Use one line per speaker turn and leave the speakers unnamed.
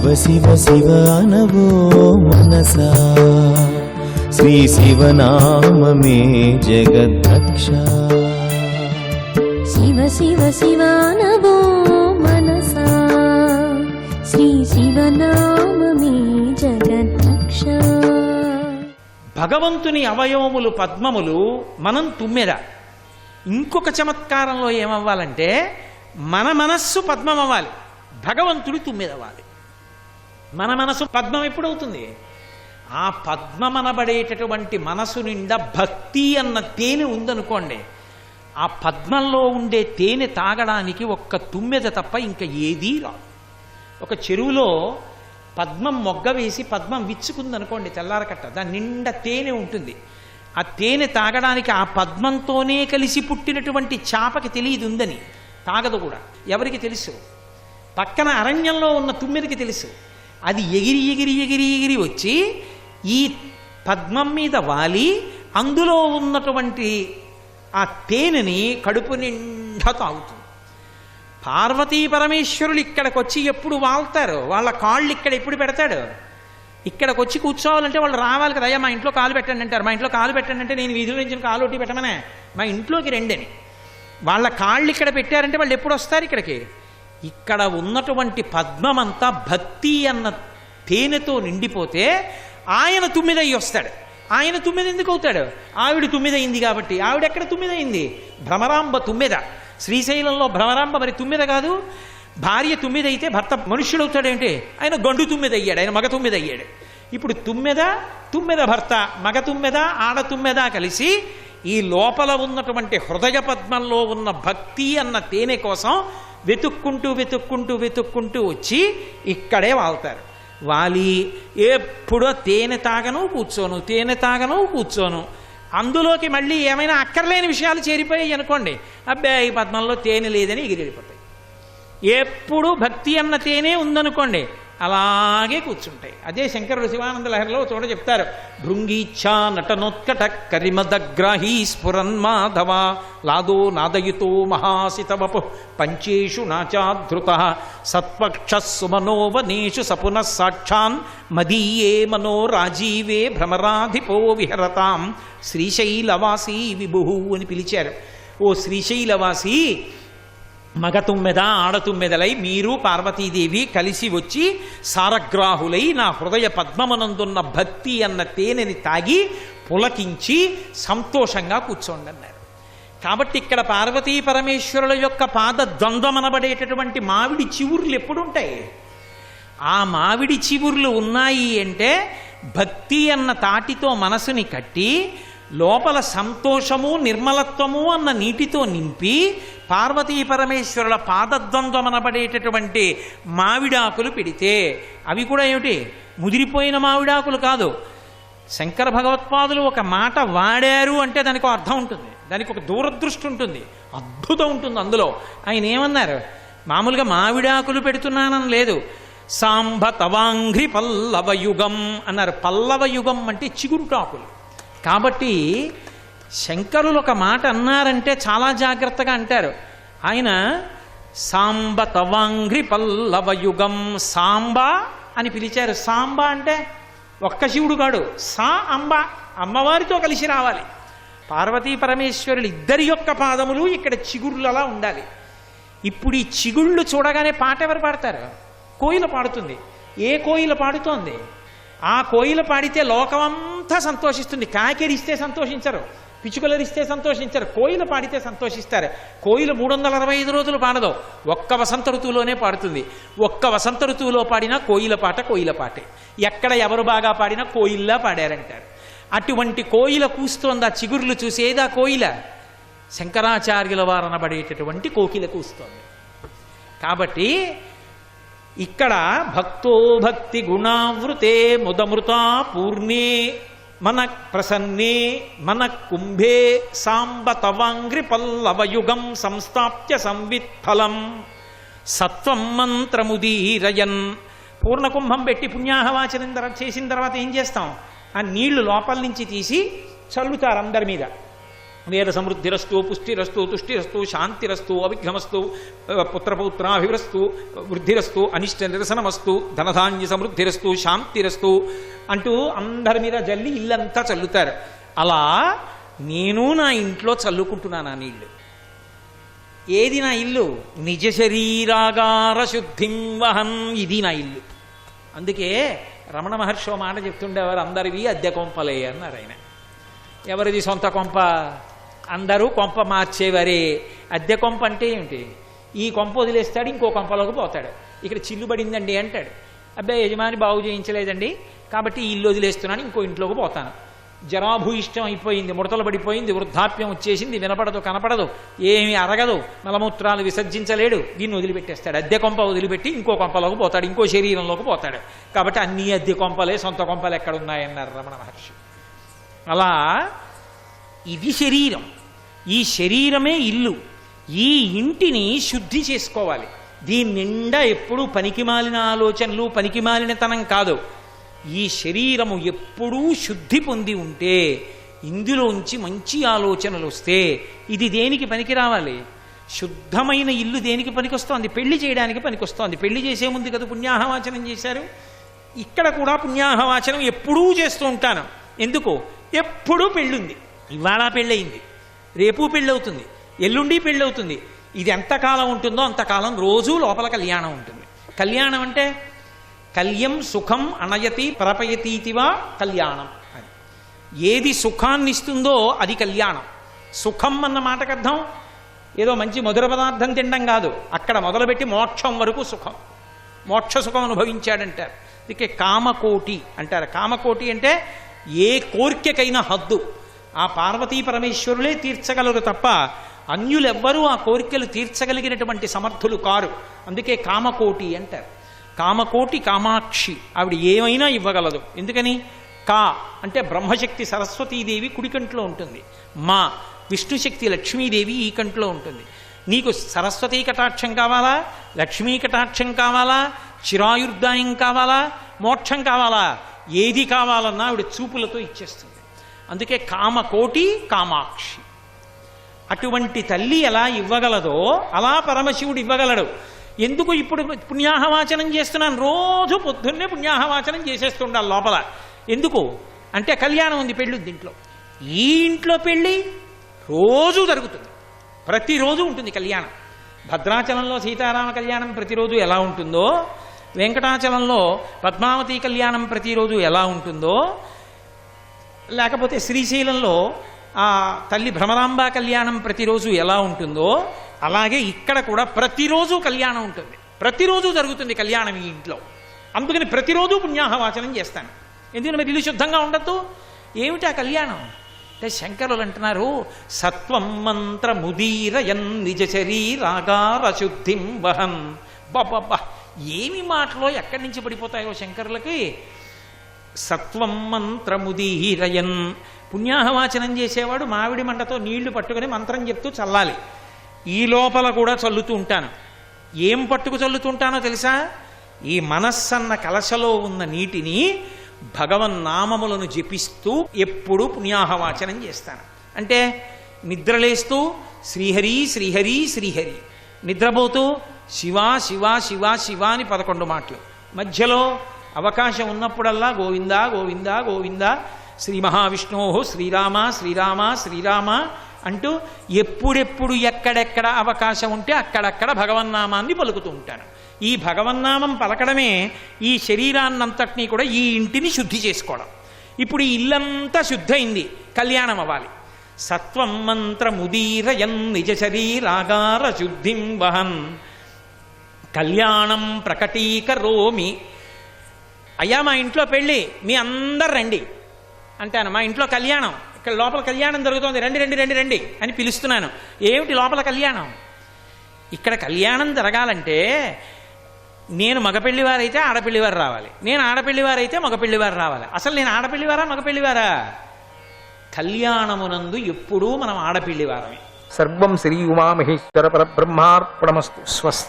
శివ శివ అనవో మనసా శ్రీ శివనామమే జగద్రక్ష
శివ శివ శివ అనవో మనసా శ్రీ శివనామమే జగద్రక్ష.
భగవంతుని అవయవములు పద్మములు, మనం తుమ్మెద. ఇంకొక చమత్కారంలో ఏమవ్వాలంటే మన మనస్సు పద్మం అవ్వాలి, భగవంతుడి తుమ్మెదవ్వాలి. మన మనసు పద్మం ఎప్పుడవుతుంది? ఆ పద్మమనబడేటటువంటి మనసు నిండా భక్తి అన్న తేనె ఉందనుకోండి, ఆ పద్మంలో ఉండే తేనె తాగడానికి ఒక్క తుమ్మెద తప్ప ఇంకా ఏదీ రాదు. ఒక చెరువులో పద్మం మొగ్గ వేసి పద్మం విచ్చుకుందనుకోండి తెల్లారకట్ట, దాని నిండా తేనె ఉంటుంది. ఆ తేనె తాగడానికి ఆ పద్మంతోనే కలిసి పుట్టినటువంటి చాపకి తెలియదు ఉందని, తాగదు కూడా. ఎవరికి తెలుసు? పక్కన అరణ్యంలో ఉన్న తుమ్మెదికి తెలుసు. అది ఎగిరి ఎగిరి ఎగిరి ఎగిరి వచ్చి ఈ పద్మం మీద వాలి అందులో ఉన్నటువంటి ఆ తేనెని కడుపు నిండా తాగుతుంది. పార్వతీ పరమేశ్వరులు ఇక్కడికి వచ్చి ఎప్పుడు వాళ్తారు? వాళ్ళ కాళ్ళు ఇక్కడ ఎప్పుడు పెడతాడు? ఇక్కడికి వచ్చి కూర్చోవాలంటే వాళ్ళు రావాలి కదా. అయ్యా మా ఇంట్లో కాలు పెట్టండి అంటారు. మా ఇంట్లో కాలు పెట్టండి అంటే నేను వీధుల నుంచి కాలు ఒట్టి పెట్టమనే, మా ఇంట్లోకి రెండని. వాళ్ళ కాళ్ళు ఇక్కడ పెట్టారంటే వాళ్ళు ఎప్పుడు వస్తారు ఇక్కడికి? ఇక్కడ ఉన్నటువంటి పద్మమంతా భక్తి అన్న తేనెతో నిండిపోతే ఆయన తుమ్మిదయ్యి వస్తాడు. ఆయన తుమ్మిద ఎందుకు అవుతాడు? ఆవిడ తుమ్మిదయింది కాబట్టి. ఆవిడ ఎక్కడ తుమ్మిదయింది? భ్రమరాంబ తుమ్మిద. శ్రీశైలంలో భ్రమరాంబ మరి తుమ్మిద కాదు. భార్య తుమ్మిదైతే భర్త మనుష్యుడవుతాడంటే ఆయన గండు తుమ్మిదయ్యాడు, ఆయన మగ తుమ్మిదయ్యాడు. ఇప్పుడు తుమ్మెద భర్త, మగ తుమ్మెద ఆడ తుమ్మెద కలిసి ఈ లోపల ఉన్నటువంటి హృదయ పద్మంలో ఉన్న భక్తి అన్న తేనె కోసం వెతుక్కుంటూ వెతుక్కుంటూ వెతుక్కుంటూ వచ్చి ఇక్కడే వాళ్తారు. వాలి ఎప్పుడో తేనె తాగను కూర్చోను, తేనె తాగను కూర్చోను. అందులోకి మళ్ళీ ఏమైనా అక్కర్లేని విషయాలు చేరిపోయాయి అనుకోండి, అబ్బాయి ఈ పద్మంలో తేనె లేదని ఎగిరిపోతాయి. ఎప్పుడు భక్తి అన్న తేనె ఉందనుకోండి అలాగే కూర్చుంటాయి. అదే శంకరుడు శివానంద లహరిలో చోట చెప్తారు, భృంగీచ్ఛా నటనోత్కట కరిమదగ్రాహీ స్ఫురన్మాధవ లాదో నాదయుతో మహాసితవపు పంచేషు నాచాధృత సత్పక్ష సుమనోవనేషు సపునః సాక్షాన్ మదీయే మనో రాజీవే భ్రమరాధిపో విహరతాం శ్రీశైలవాసీ విభు అని పిలిచారు. ఓ శ్రీశైలవాసి, మగ తుమ్మెద ఆడతుమ్మెదలై మీరు పార్వతీదేవి కలిసి వచ్చి సారగ్రాహులై నా హృదయ పద్మమనందున్న భక్తి అన్న తేనెని తాగి పులకించి సంతోషంగా కూర్చోండి అన్నారు. కాబట్టి ఇక్కడ పార్వతీ పరమేశ్వరుల యొక్క పాద ద్వంద్వమనబడేటటువంటి మామిడి చివుర్లు ఎప్పుడుంటాయి? ఆ మామిడి చివుర్లు ఉన్నాయి అంటే భక్తి అన్న తాటితో మనసుని కట్టి లోపల సంతోషము నిర్మలత్వము అన్న నీటితో నింపి పార్వతీ పరమేశ్వరుల పాదద్వంద్వమనబడేటటువంటి మావిడాకులు పెడితే, అవి కూడా ఏమిటి ముదిరిపోయిన మావిడాకులు కాదు. శంకర భగవత్పాదులు ఒక మాట వాడారు అంటే దానికి ఒక అర్థం ఉంటుంది, దానికి ఒక దూరదృష్టి ఉంటుంది, అద్భుతం ఉంటుంది అందులో. ఆయన ఏమన్నారు? మామూలుగా మావిడాకులు పెడుతున్నానని లేదు, సాంబ తవాంఘ్రి పల్లవ యుగం అన్నారు. పల్లవ యుగం అంటే చిగురుటాకులు. కాబట్టి శంకరులు ఒక మాట అన్నారంటే చాలా జాగ్రత్తగా అంటారు. ఆయన సాంబ తవాంఘ్రి పల్లవ యుగం సాంబ అని పిలిచారు. సాంబ అంటే ఒక్క శివుడు కాడు, సా అంబ, అమ్మవారితో కలిసి రావాలి. పార్వతీ పరమేశ్వరులు ఇద్దరి యొక్క పాదములు ఇక్కడ చిగుళ్ళలా ఉండాలి. ఇప్పుడు ఈ చిగుళ్ళు చూడగానే పాట ఎవరు పాడతారు? కోయిల పాడుతుంది. ఏ కోయిల పాడుతోంది? ఆ కోయిల పాడితే లోకమంతా సంతోషిస్తుంది. కాకెరిస్తే సంతోషించరు, పిచ్చుకలరిస్తే సంతోషించరు, కోయిల పాడితే సంతోషిస్తారు. కోయిల 365 రోజులు పాడదు, ఒక్క వసంత ఋతువులోనే పాడుతుంది. ఒక్క వసంత ఋతువులో పాడినా కోయిల పాట కోయిల పాటే. ఎక్కడ ఎవరు బాగా పాడినా కోయిల్లా పాడారంటారు. అటువంటి కోయిల కూస్తోంది. ఆ చిగుర్లు చూసేదా కోయిల? శంకరాచార్యుల వారు అనబడేటటువంటి కోకిల కూస్తోంది. కాబట్టి ఇక్కడ భక్తో భక్తి గుణావృతే ముదమృతా పూర్ణే మన ప్రసన్నే మన కుంభే సాంబ తవాంగ్రి పల్లవయుగం సంస్థాప్య సంవిత్ఫలం సత్వం మంత్రముదీరయన్. పూర్ణకుంభం పెట్టి పుణ్యాహవాచనం చేసిన తర్వాత ఏం చేస్తాం? ఆ నీళ్లు లోపల నుంచి తీసి చల్లుతారు అందరి మీద. వేద సమృద్ధిరస్తు, పుష్టిరస్తు, తుష్టిరస్తు, శాంతిరస్తు, అవిఘ్నమస్తు, పుత్రపౌత్రాభివరస్తు, వృద్ధిరస్తు, అనిష్ట నిరసనమస్తు, ధనధాన్య సమృద్ధిరస్తు, శాంతిరస్తు అంటూ అందరి మీద జల్లి ఇల్లంతా చల్లుతారు. అలా నేను నా ఇంట్లో చల్లుకుంటున్నాను ఆ నీళ్లు. ఏది నా ఇల్లు? నిజ శరీరాగార శుద్ధిం వహన్, ఇది నా ఇల్లు. అందుకే రమణ మహర్షి ఓ మాట చెప్తుండేవారు, అందరివి అద్దె కొంపలే అన్నారు ఆయన. ఎవరిది సొంత కొంప? అందరూ కొంప మార్చేవారే. అద్దె కొంప అంటే ఏమిటి? ఈ కొంప వదిలేస్తాడు, ఇంకో కొంపలోకి పోతాడు. ఇక్కడ చిల్లు పడిందండి అంటాడు, అబ్బాయి యజమాని బాగు చేయించలేదండి కాబట్టి ఈ ఇల్లు వదిలేస్తున్నాను, ఇంకో ఇంట్లోకి పోతాను. జరాభూయిష్టం అయిపోయింది, ముడతలు పడిపోయింది, వృద్ధాప్యం వచ్చేసింది, వినపడదు, కనపడదు, ఏమీ అరగదు, మలమూత్రాలు విసర్జించలేడు, దీన్ని వదిలిపెట్టేస్తాడు. అద్దె కొంప వదిలిపెట్టి ఇంకో కొంపలోకి పోతాడు, ఇంకో శరీరంలోకి పోతాడు. కాబట్టి అన్ని అద్దె కొంపలే, సొంత కొంపలు ఎక్కడున్నాయన్నారు రమణ మహర్షి. అలా ఇది శరీరం, ఈ శరీరమే ఇల్లు. ఈ ఇంటిని శుద్ధి చేసుకోవాలి. దీని నిండా ఎప్పుడూ పనికిమాలిన ఆలోచనలు, పనికిమాలినతనం కాదు. ఈ శరీరము ఎప్పుడూ శుద్ధి పొంది ఉంటే, ఇందులోంచి మంచి ఆలోచనలు వస్తే, ఇది దేనికి పనికి రావాలి? శుద్ధమైన ఇల్లు దేనికి పనికొస్తోంది? పెళ్లి చేయడానికి పనికొస్తోంది. పెళ్లి చేసే ముందు కదా పుణ్యాహవాచనం చేశారు. ఇక్కడ కూడా పుణ్యాహవాచనం ఎప్పుడూ చేస్తూ ఉంటాను. ఎందుకు? ఎప్పుడూ పెళ్ళుంది. ఇవాళ పెళ్ళయింది, రేపు పెళ్ళవుతుంది, ఎల్లుండి పెళ్ళవుతుంది. ఇది ఎంతకాలం ఉంటుందో అంతకాలం రోజు లోపల కళ్యాణం ఉంటుంది. కళ్యాణం అంటే కళ్యం సుఖం అనయతి ప్రపయతీతివా కళ్యాణం అని. ఏది సుఖాన్ని ఇస్తుందో అది కళ్యాణం. సుఖం అన్న మాటకు అర్థం ఏదో మంచి మధుర పదార్థం తినడం కాదు. అక్కడ మొదలుపెట్టి మోక్షం వరకు సుఖం, మోక్ష సుఖం అనుభవించాడంటారు. అందుకే కామకోటి అంటారు. కామకోటి అంటే ఏ కోరికకైనా హద్దు ఆ పార్వతీ పరమేశ్వరులే తీర్చగలరు తప్ప అన్యులెవ్వరూ ఆ కోరికలు తీర్చగలిగినటువంటి సమర్థులు కారు. అందుకే కామకోటి అంటారు. కామకోటి కామాక్షి, ఆవిడ ఏమైనా ఇవ్వగలదు. ఎందుకని? కా అంటే బ్రహ్మశక్తి సరస్వతీదేవి కుడి కంట్లో ఉంటుంది, మా విష్ణుశక్తి లక్ష్మీదేవి ఈ కంట్లో ఉంటుంది. నీకు సరస్వతీ కటాక్షం కావాలా, లక్ష్మీ కటాక్షం కావాలా, చిరాయుర్దాయం కావాలా, మోక్షం కావాలా, ఏది కావాలన్నా ఆవిడ చూపులతో ఇచ్చేస్తుంది. అందుకే కామకోటి కామాక్షి. అటువంటి తల్లి ఎలా ఇవ్వగలదో అలా పరమశివుడు ఇవ్వగలడు. ఎందుకు ఇప్పుడు పుణ్యాహవాచనం చేస్తున్నాను? రోజు పొద్దున్నే పుణ్యాహవాచనం చేసేస్తుండాలి లోపల. ఎందుకు అంటే కళ్యాణం ఉంది, పెళ్ళి ఉంది ఇంట్లో. ఈ ఇంట్లో పెళ్ళి రోజు జరుగుతుంది, ప్రతిరోజు ఉంటుంది కళ్యాణం. భద్రాచలంలో సీతారామ కళ్యాణం ప్రతిరోజు ఎలా ఉంటుందో, వెంకటాచలంలో పద్మావతి కళ్యాణం ప్రతిరోజు ఎలా ఉంటుందో, లేకపోతే శ్రీశైలంలో ఆ తల్లి భ్రమరాంబ కళ్యాణం ప్రతిరోజు ఎలా ఉంటుందో, అలాగే ఇక్కడ కూడా ప్రతిరోజు కళ్యాణం ఉంటుంది, ప్రతిరోజు జరుగుతుంది కళ్యాణం ఈ ఇంట్లో. అందుకని ప్రతిరోజు పుణ్యాహవాచనం చేస్తాను. ఎందుకంటే మరి ఇల్లు శుద్ధంగా ఉండద్దు. ఏమిటి ఆ కళ్యాణం అంటే శంకరులు అంటున్నారు, సత్వం మంత్ర ముదీరయన్ నిజ శరీరాగార శుద్ధిం వహన్. బాబా ఏమి మాటలో ఎక్కడి నుంచి పడిపోతాయో శంకరులకి. సత్వం మంత్రముదీరయన్, పుణ్యాహవాచనం చేసేవాడు మామిడి మంటతో నీళ్లు పట్టుకుని మంత్రం చెప్తూ చల్లాలి. ఈ లోపల కూడా చల్లుతూ ఉంటాను. ఏం పట్టుకు చల్లుతుంటానో తెలుసా? ఈ మనస్సన్న కలశలో ఉన్న నీటిని భగవన్నామములను జపిస్తూ ఎప్పుడూ పుణ్యాహవాచనం చేస్తాను. అంటే నిద్రలేస్తూ శ్రీహరి శ్రీహరి శ్రీహరి, నిద్రపోతూ శివ శివ శివ శివ అని 11 మాటలు, మధ్యలో అవకాశం ఉన్నప్పుడల్లా గోవిందా గోవిందా గోవిందా శ్రీ మహావిష్ణో శ్రీరామ శ్రీరామ శ్రీరామ అంటూ ఎప్పుడెప్పుడు ఎక్కడెక్కడ అవకాశం ఉంటే అక్కడక్కడ భగవన్నామాన్ని పలుకుతూ ఉంటాను. ఈ భగవన్నామం పలకడమే ఈ శరీరాన్నంతటినీ కూడా, ఈ ఇంటిని శుద్ధి చేసుకోవడం. ఇప్పుడు ఈ ఇల్లంతా శుద్ధయింది, కళ్యాణం అవ్వాలి. సత్వం మంత్రముదీరయన్ నిజ శరీరాగార శుద్ధిం వహన్ కళ్యాణం ప్రకటీకరోమి. అయ్యా మా ఇంట్లో పెళ్ళి, మీ అందరు రండి అంటాను. మా ఇంట్లో కళ్యాణం, ఇక్కడ లోపల కళ్యాణం జరుగుతోంది, రండి రండి రండి రండి అని పిలుస్తున్నాను. ఏమిటి లోపల కళ్యాణం? ఇక్కడ కళ్యాణం జరగాలంటే నేను మగపెళ్లివారైతే ఆడపిల్లివారు రావాలి, నేను ఆడపిల్లివారైతే మగపెళ్లివారు రావాలి. అసలు నేను ఆడపిల్లివారా మగపెళ్లివారా? కళ్యాణమునందు ఎప్పుడూ మనం ఆడపిల్లివారమే.
సర్వం శ్రీ ఉమామహేశ్వర పరబ్రహ్మార్పణమస్తు. స్వస్తి.